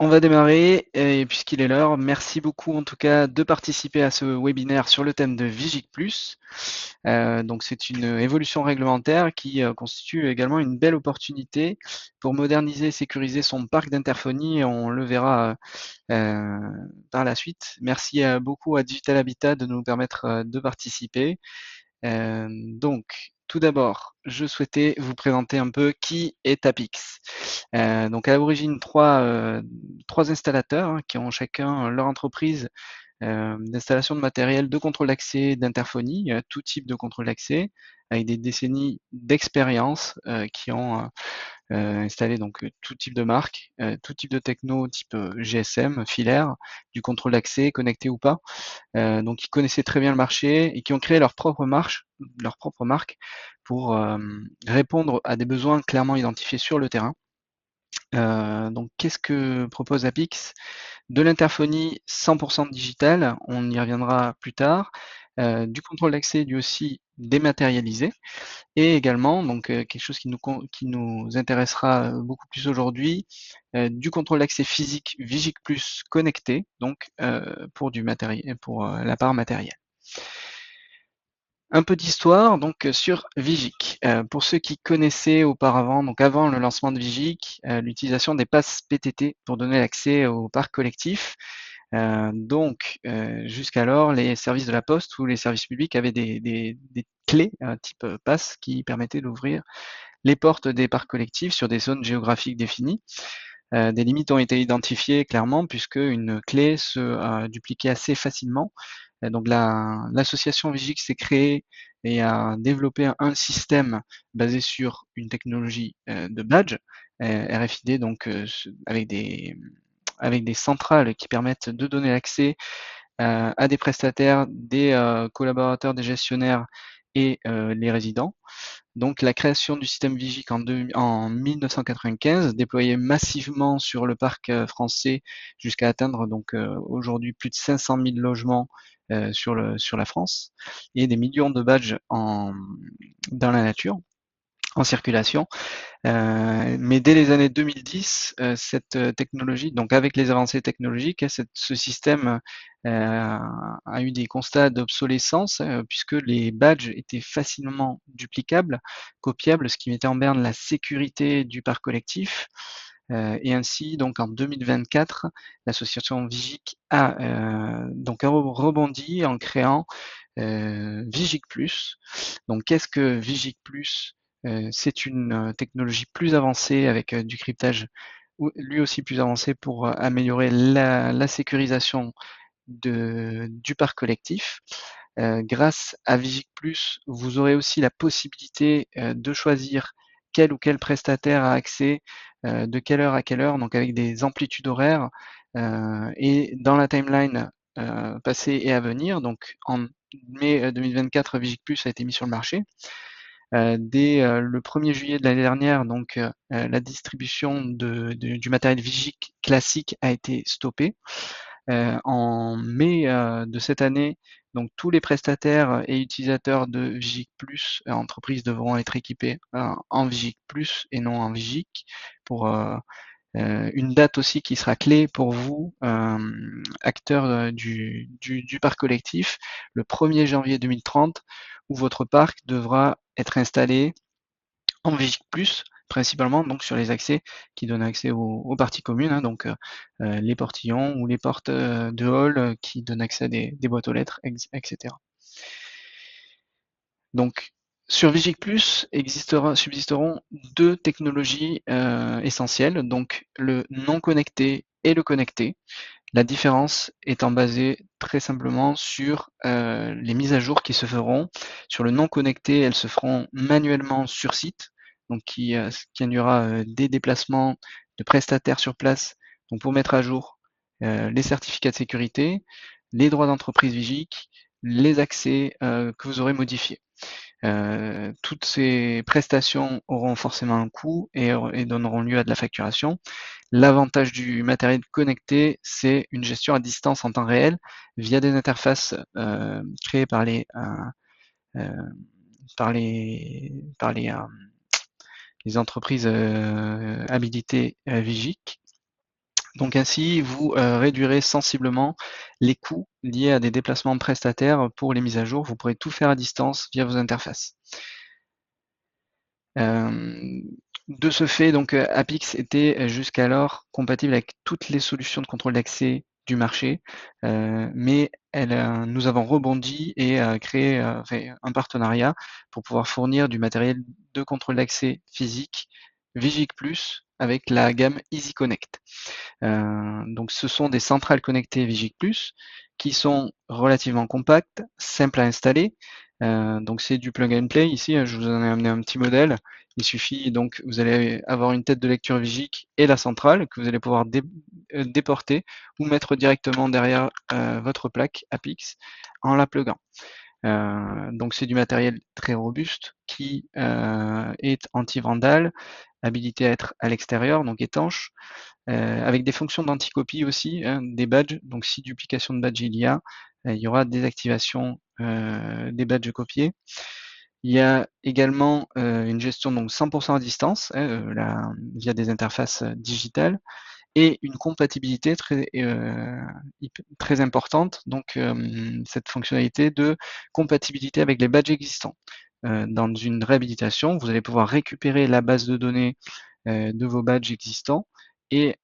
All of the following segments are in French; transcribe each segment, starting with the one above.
On va démarrer et puisqu'il est l'heure, merci beaucoup en tout cas de participer à ce webinaire sur le thème de Vigic+. Donc c'est une évolution réglementaire qui constitue également une belle opportunité pour moderniser et sécuriser son parc d'interphonie. On le verra par la suite. Merci beaucoup à Digital Habitat de nous permettre de participer. Donc, tout d'abord, je souhaitais vous présenter un peu qui est Tapix. Donc à l'origine, trois installateurs qui ont chacun leur entreprise d'installation de matériel de contrôle d'accès d'interphonie, tout type de contrôle d'accès, avec des décennies d'expérience qui ont installé donc tout type de marque, tout type de techno, type GSM, filaire, du contrôle d'accès, connecté ou pas. Donc ils connaissaient très bien le marché et qui ont créé leur propre marque pour répondre à des besoins clairement identifiés sur le terrain. Donc qu'est-ce que propose Apix? De l'interphonie 100% digitale, on y reviendra plus tard, du contrôle d'accès lui aussi dématérialisé, et également, donc quelque chose qui nous intéressera beaucoup plus aujourd'hui, du contrôle d'accès physique Vigic Plus connecté, donc pour du matériel, pour la part matérielle. Un peu d'histoire donc sur Vigic. Pour ceux qui connaissaient auparavant, donc avant le lancement de Vigic, l'utilisation des passes PTT pour donner l'accès au parc collectif. Jusqu'alors, les services de la Poste ou les services publics avaient des clés type passe qui permettaient d'ouvrir les portes des parcs collectifs sur des zones géographiques définies. Des limites ont été identifiées clairement puisque une clé se dupliquait assez facilement. Donc l'association Vigix s'est créée et a développé un système basé sur une technologie de badge RFID, donc avec des centrales qui permettent de donner l'accès à des prestataires, des collaborateurs, des gestionnaires et les résidents. Donc la création du système Vigic en 1995, déployé massivement sur le parc français jusqu'à atteindre donc aujourd'hui plus de 500 000 logements sur la France et des millions de badges dans la nature, en circulation. Mais dès les années 2010, cette technologie, donc avec les avancées technologiques, ce système a eu des constats d'obsolescence puisque les badges étaient facilement duplicables, copiables, ce qui mettait en berne la sécurité du parc collectif. Et ainsi, donc en 2024, l'association Vigic a rebondi en créant Vigic Plus. Donc qu'est-ce que Vigic Plus? C'est une technologie plus avancée avec du cryptage lui aussi plus avancé pour améliorer la sécurisation du parc collectif. Grâce à Vigic Plus, vous aurez aussi la possibilité de choisir quel ou quel prestataire a accès, de quelle heure à quelle heure, donc avec des amplitudes horaires et dans la timeline passée et à venir. Donc en mai 2024, Vigic Plus a été mis sur le marché. Dès le 1er juillet de l'année dernière, donc la distribution du matériel Vigic classique a été stoppée. En mai de cette année, donc tous les prestataires et utilisateurs de Vigic Plus entreprises devront être équipés en Vigic Plus et non en Vigic pour une date aussi qui sera clé pour vous, acteurs du parc collectif, le 1er janvier 2030, où votre parc devra être installé en Vigic Plus, principalement donc sur les accès qui donnent accès aux parties communes, hein, donc les portillons ou les portes de hall qui donnent accès à des boîtes aux lettres, etc. Donc sur Vigic Plus subsisteront deux technologies essentielles, donc le non connecté et le connecté. La différence étant basée très simplement sur les mises à jour qui se feront. Sur le non connecté, elles se feront manuellement sur site, donc qui induira des déplacements de prestataires sur place, donc pour mettre à jour les certificats de sécurité, les droits d'entreprise Vigic, les accès que vous aurez modifiés. Toutes ces prestations auront forcément un coût et donneront lieu à de la facturation. L'avantage du matériel connecté, c'est une gestion à distance en temps réel via des interfaces créées euh, par les entreprises habilitées Vigic. Donc ainsi, vous réduirez sensiblement les coûts liés à des déplacements prestataires pour les mises à jour. Vous pourrez tout faire à distance via vos interfaces. De ce fait, donc Apix était jusqu'alors compatible avec toutes les solutions de contrôle d'accès du marché, mais nous avons rebondi et créé un partenariat pour pouvoir fournir du matériel de contrôle d'accès physique Vigic Plus avec la gamme EasyConnect. Donc ce sont des centrales connectées Vigic Plus qui sont relativement compactes, simples à installer. Donc c'est du plug and play ici, je vous en ai amené un petit modèle. Il suffit donc, vous allez avoir une tête de lecture Vigic et la centrale que vous allez pouvoir déporter ou mettre directement derrière votre plaque Apix en la pluguant. Donc c'est du matériel très robuste qui est anti-vandale, habilité à être à l'extérieur, donc étanche, avec des fonctions d'anticopie aussi, hein, des badges. Donc si duplication de badge il y aura désactivation des badges copiés. Il y a également une gestion donc 100% à distance, hein, via des interfaces digitales, et une compatibilité très importante, donc cette fonctionnalité de compatibilité avec les badges existants. Dans une réhabilitation, vous allez pouvoir récupérer la base de données de vos badges existants et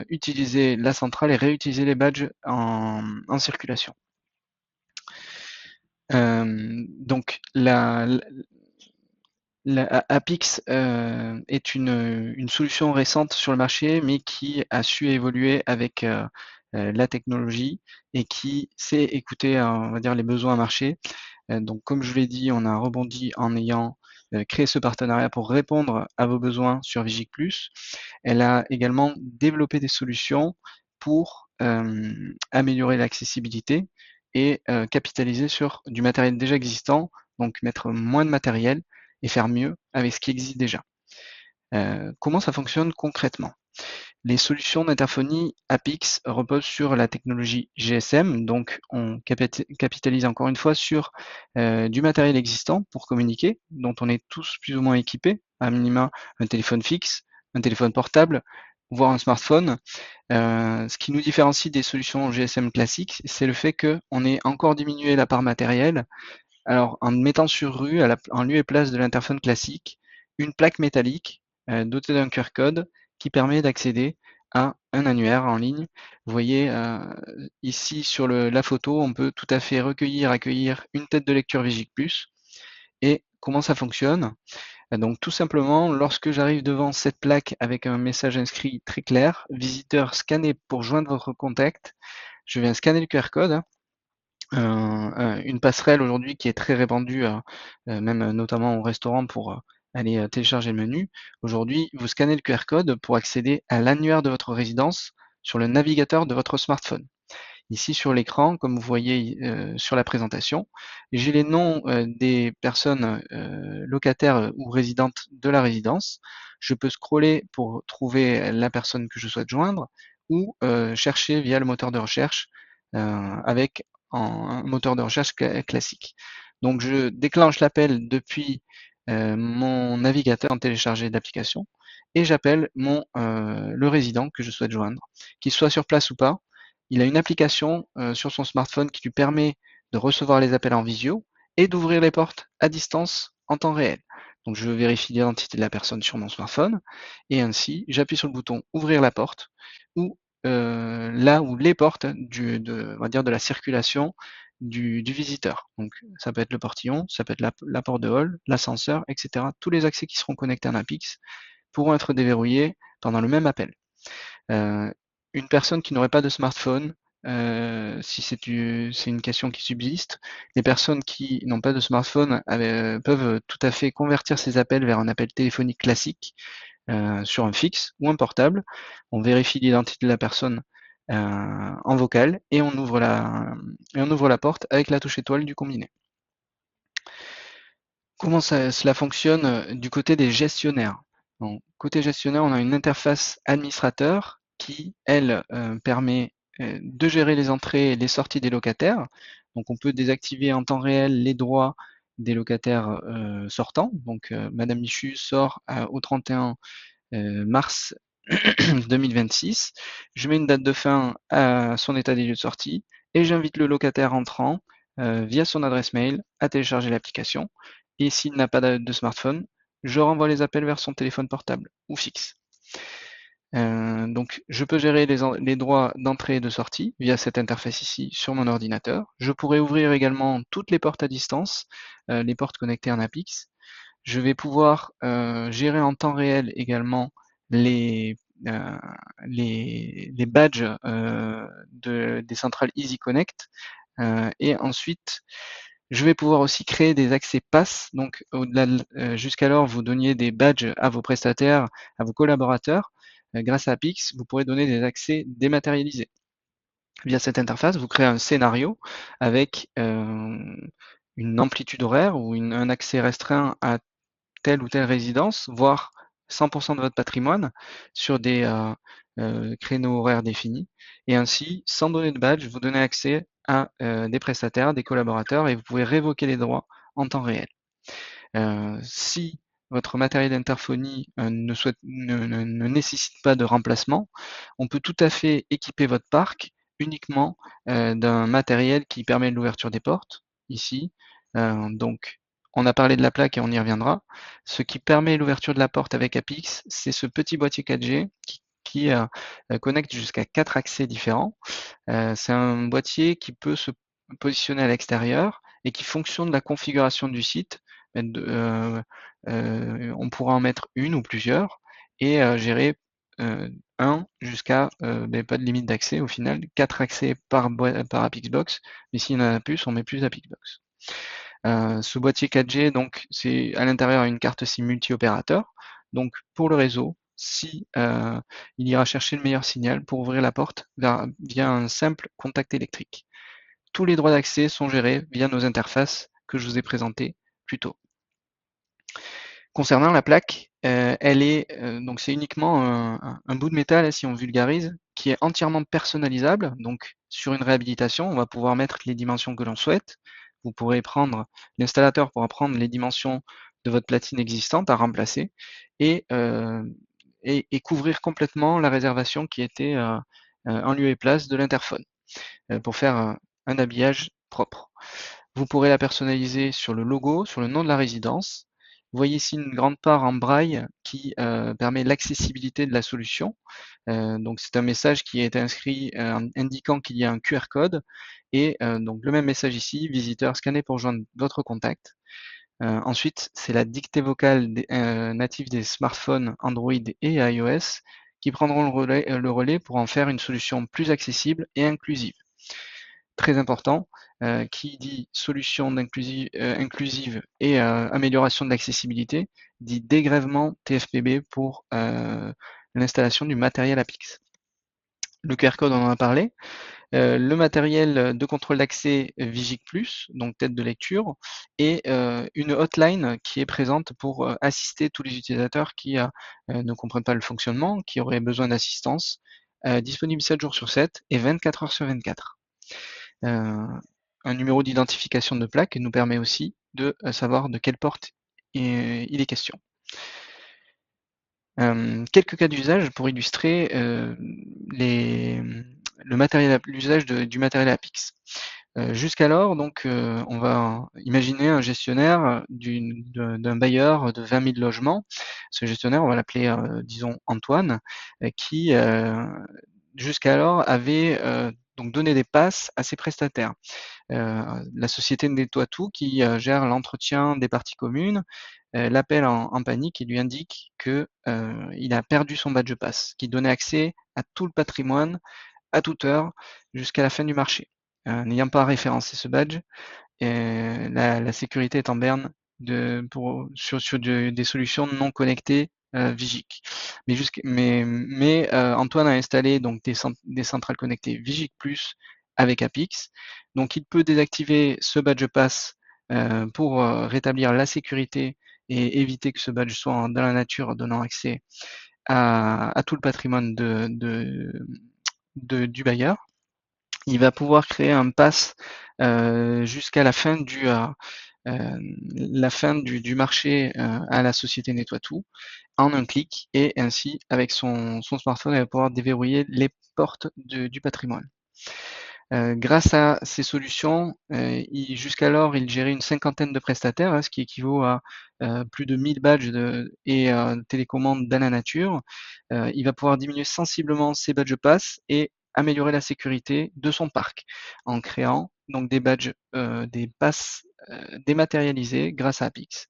utiliser la centrale et réutiliser les badges en circulation. Donc Apix est une solution récente sur le marché, mais qui a su évoluer avec la technologie et qui sait écouter, on va dire, les besoins marché. Donc comme je l'ai dit, on a rebondi en ayant créé ce partenariat pour répondre à vos besoins sur Vigic Plus. Elle a également développé des solutions pour améliorer l'accessibilité et capitaliser sur du matériel déjà existant, donc mettre moins de matériel et faire mieux avec ce qui existe déjà. Comment ça fonctionne concrètement? Les solutions d'interphonie Apix reposent sur la technologie GSM, donc on capitalise encore une fois sur du matériel existant pour communiquer, dont on est tous plus ou moins équipés, à minima un téléphone fixe, un téléphone portable, voire un smartphone. Ce qui nous différencie des solutions GSM classiques, c'est le fait qu'on ait encore diminué la part matérielle, alors en mettant sur rue, en lieu et place de l'interphone classique, une plaque métallique dotée d'un QR code qui permet d'accéder à un annuaire en ligne. Vous voyez ici sur la photo, on peut tout à fait accueillir une tête de lecture Vigic Plus. Et comment ça fonctionne? Donc tout simplement, lorsque j'arrive devant cette plaque avec un message inscrit très clair, visiteur scanné pour joindre votre contact, je viens scanner le QR code, une passerelle aujourd'hui qui est très répandue, même notamment au restaurant pour aller télécharger le menu. Aujourd'hui, vous scannez le QR code pour accéder à l'annuaire de votre résidence sur le navigateur de votre smartphone. Ici sur l'écran, comme vous voyez sur la présentation, j'ai les noms des personnes locataires ou résidentes de la résidence. Je peux scroller pour trouver la personne que je souhaite joindre ou chercher via le moteur de recherche avec un moteur de recherche classique. Donc je déclenche l'appel depuis mon navigateur en télécharger l'application et j'appelle le résident que je souhaite joindre, qu'il soit sur place ou pas. Il a une application sur son smartphone qui lui permet de recevoir les appels en visio et d'ouvrir les portes à distance en temps réel. Donc je vérifie l'identité de la personne sur mon smartphone et ainsi j'appuie sur le bouton ouvrir la porte ou là où les portes on va dire de la circulation du visiteur. Donc ça peut être le portillon, ça peut être la porte de hall, l'ascenseur, etc. Tous les accès qui seront connectés à un Apix pourront être déverrouillés pendant le même appel. Une personne qui n'aurait pas de smartphone, si c'est une question qui subsiste, les personnes qui n'ont pas de smartphone peuvent tout à fait convertir ces appels vers un appel téléphonique classique sur un fixe ou un portable. On vérifie l'identité de la personne en vocal et on ouvre la porte avec la touche étoile du combiné. Comment cela fonctionne du côté des gestionnaires? Donc, côté gestionnaire, on a une interface administrateur qui, elle, permet de gérer les entrées et les sorties des locataires. Donc on peut désactiver en temps réel les droits des locataires sortants. Donc Madame Michu sort au 31 mars 2026. Je mets une date de fin à son état des lieux de sortie et j'invite le locataire entrant via son adresse mail à télécharger l'application. Et s'il n'a pas de smartphone, je renvoie les appels vers son téléphone portable ou fixe. Donc je peux gérer les droits d'entrée et de sortie via cette interface ici sur mon ordinateur. Je pourrais ouvrir également toutes les portes à distance, les portes connectées en Apix. Je vais pouvoir gérer en temps réel également les, euh, les badges des centrales EasyConnect. Et ensuite, je vais pouvoir aussi créer des accès pass. Donc, au-delà jusqu'alors, vous donniez des badges à vos prestataires, à vos collaborateurs. Grâce à Apix, vous pourrez donner des accès dématérialisés. Via cette interface, vous créez un scénario avec une amplitude horaire ou un accès restreint à telle ou telle résidence, voire 100% de votre patrimoine sur des créneaux horaires définis. Et ainsi, sans donner de badge, vous donnez accès à des prestataires, des collaborateurs, et vous pouvez révoquer les droits en temps réel. Si votre matériel d'interphonie ne nécessite pas de remplacement, on peut tout à fait équiper votre parc uniquement d'un matériel qui permet l'ouverture des portes, ici. Donc, on a parlé de la plaque et on y reviendra. Ce qui permet l'ouverture de la porte avec Apix, c'est ce petit boîtier 4G qui connecte jusqu'à 4 accès différents. C'est un boîtier qui peut se positionner à l'extérieur et qui, fonction de la configuration du site, on pourra en mettre une ou plusieurs et gérer un jusqu'à pas de limite d'accès au final, 4 accès par Apixbox, mais s'il y en a plus, on met plus Apixbox. Ce boîtier 4G, donc, c'est à l'intérieur une carte SIM multi-opérateur. Donc, pour le réseau, si il ira chercher le meilleur signal pour ouvrir la porte via un simple contact électrique. Tous les droits d'accès sont gérés via nos interfaces que je vous ai présentées plus tôt. Concernant la plaque, elle est donc c'est uniquement un bout de métal, si on vulgarise, qui est entièrement personnalisable. Donc sur une réhabilitation, on va pouvoir mettre les dimensions que l'on souhaite. Vous pourrez prendre, l'installateur pourra prendre les dimensions de votre platine existante à remplacer et couvrir complètement la réservation qui était en lieu et place de l'interphone pour faire un habillage propre. Vous pourrez la personnaliser sur le logo, sur le nom de la résidence. Vous voyez ici une grande part en braille qui permet l'accessibilité de la solution. Donc c'est un message qui est inscrit indiquant qu'il y a un QR code et donc le même message ici, visiteur scanné pour joindre votre contact. Ensuite, c'est la dictée vocale native des smartphones Android et iOS qui prendront le relais pour en faire une solution plus accessible et inclusive. Très important, qui dit solution inclusive et amélioration de l'accessibilité, dit dégrèvement TFPB pour l'installation du matériel Apix. Le QR code, on en a parlé. Le matériel de contrôle d'accès Vigic Plus, donc tête de lecture, et une hotline qui est présente pour assister tous les utilisateurs qui ne comprennent pas le fonctionnement, qui auraient besoin d'assistance, disponible 7 jours sur 7 et 24 heures sur 24. Un numéro d'identification de plaque nous permet aussi de savoir de quelle porte il est question. Quelques cas d'usage pour illustrer l'usage du matériel Apix. Jusqu'alors, donc, on va imaginer un gestionnaire d'un bailleur de 20 000 logements. Ce gestionnaire, on va l'appeler, disons, Antoine, qui jusqu'alors avait donc donné des passes à ses prestataires. La société nettoie tout qui gère l'entretien des parties communes, l'appelle en panique et lui indique que il a perdu son badge pass, qui donnait accès à tout le patrimoine à toute heure jusqu'à la fin du marché. N'ayant pas référencé ce badge, la sécurité est en berne sur des solutions non connectées Vigic. Mais Antoine a installé donc des centrales connectées Vigic Plus avec Apix. Donc il peut désactiver ce badge pass pour rétablir la sécurité et éviter que ce badge soit dans la nature, donnant accès à tout le patrimoine du bailleur. Il va pouvoir créer un pass jusqu'à la fin du marché à la société Nettoie Tout, en un clic et ainsi, avec son smartphone, elle va pouvoir déverrouiller les portes du patrimoine. Grâce à ces solutions, jusqu'alors, il gérait une cinquantaine de prestataires, ce qui équivaut à plus de 1000 badges et télécommandes dans la nature. Il va pouvoir diminuer sensiblement ses badges pass et améliorer la sécurité de son parc en créant donc des badges, des passes dématérialisés grâce à Apix.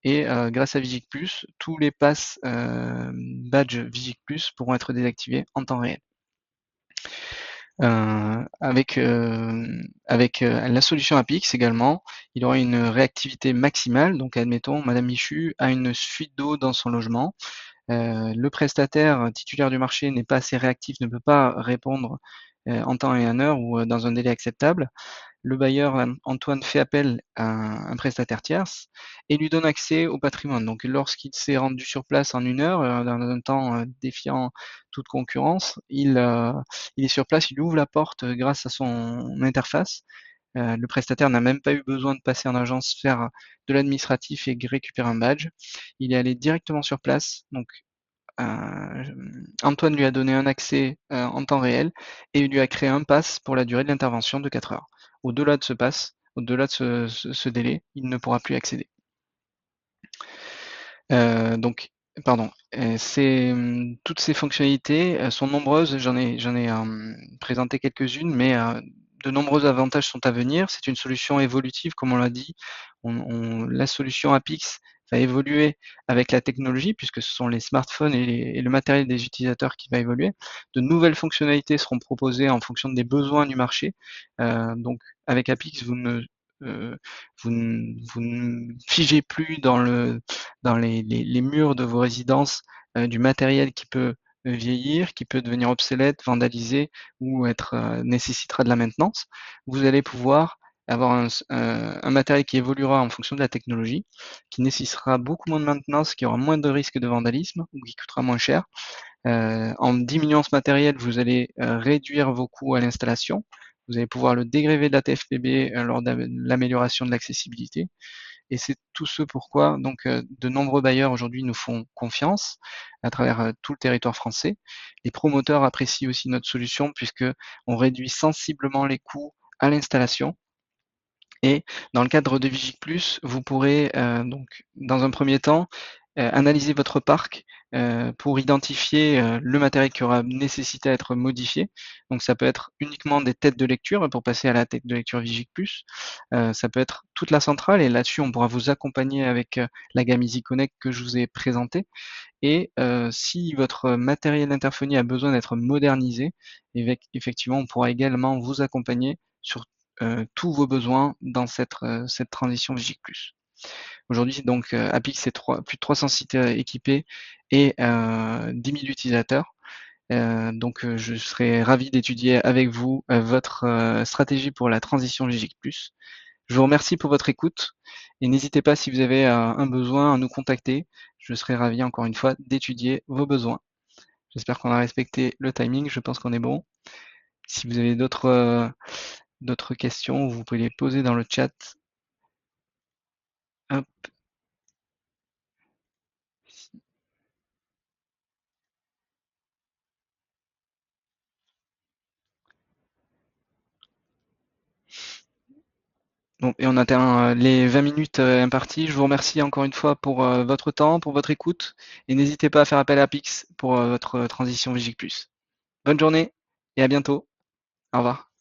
Et grâce à Vigic Plus, tous les passes badges Vigic Plus pourront être désactivés en temps réel. Avec la solution Apix également, il aura une réactivité maximale. Donc admettons, Madame Michu a une fuite d'eau dans son logement. Le prestataire titulaire du marché n'est pas assez réactif, ne peut pas répondre en temps et en heure ou dans un délai acceptable. Le bailleur Antoine fait appel à un prestataire tierce et lui donne accès au patrimoine. Donc lorsqu'il s'est rendu sur place en 1 heure, dans un temps défiant toute concurrence, il est sur place, il ouvre la porte grâce à son interface. Le prestataire n'a même pas eu besoin de passer en agence, faire de l'administratif et récupérer un badge. Il est allé directement sur place. Donc Antoine lui a donné un accès en temps réel et il lui a créé un pass pour la durée de l'intervention de 4 heures. Au-delà de ce pass, au-delà de ce délai, il ne pourra plus accéder. Donc, pardon, toutes ces fonctionnalités sont nombreuses, j'en ai présenté quelques-unes, mais de nombreux avantages sont à venir. C'est une solution évolutive, comme on l'a dit. La solution Apix va évoluer avec la technologie, puisque ce sont les smartphones et le matériel des utilisateurs qui va évoluer. De nouvelles fonctionnalités seront proposées en fonction des besoins du marché. Donc, avec Apix, vous ne figez plus dans les murs de vos résidences du matériel qui peut vieillir, qui peut devenir obsolète, vandalisé ou nécessitera de la maintenance. Vous allez pouvoir avoir un matériel qui évoluera en fonction de la technologie, qui nécessitera beaucoup moins de maintenance, qui aura moins de risques de vandalisme ou qui coûtera moins cher. En diminuant ce matériel, vous allez réduire vos coûts à l'installation. Vous allez pouvoir le dégréver de la TFPB lors de l'amélioration de l'accessibilité. Et c'est tout ce pourquoi donc de nombreux bailleurs aujourd'hui nous font confiance à travers tout le territoire français. Les promoteurs apprécient aussi notre solution puisque on réduit sensiblement les coûts à l'installation. Et dans le cadre de Vigic Plus, vous pourrez donc dans un premier temps analyser votre parc pour identifier le matériel qui aura nécessité à être modifié. Donc ça peut être uniquement des têtes de lecture pour passer à la tête de lecture Vigic Plus. Ça peut être toute la centrale et là-dessus on pourra vous accompagner avec la gamme Easy Connect que je vous ai présentée. Et si votre matériel d'interphonie a besoin d'être modernisé, effectivement on pourra également vous accompagner sur tous vos besoins dans cette transition Vigic Plus. Aujourd'hui, donc, Apix, c'est plus de 300 sites équipés et 10 000 utilisateurs. Donc, je serais ravi d'étudier avec vous votre stratégie pour la transition Vigic Plus. Je vous remercie pour votre écoute et n'hésitez pas si vous avez un besoin à nous contacter. Je serai ravi encore une fois d'étudier vos besoins. J'espère qu'on a respecté le timing, je pense qu'on est bon. Si vous avez d'autres questions, vous pouvez les poser dans le chat. Hop. Bon, et on atteint les 20 minutes imparties. Je vous remercie encore une fois pour votre temps, pour votre écoute. Et n'hésitez pas à faire appel à Pix pour votre transition Vigic Plus. Bonne journée et à bientôt. Au revoir.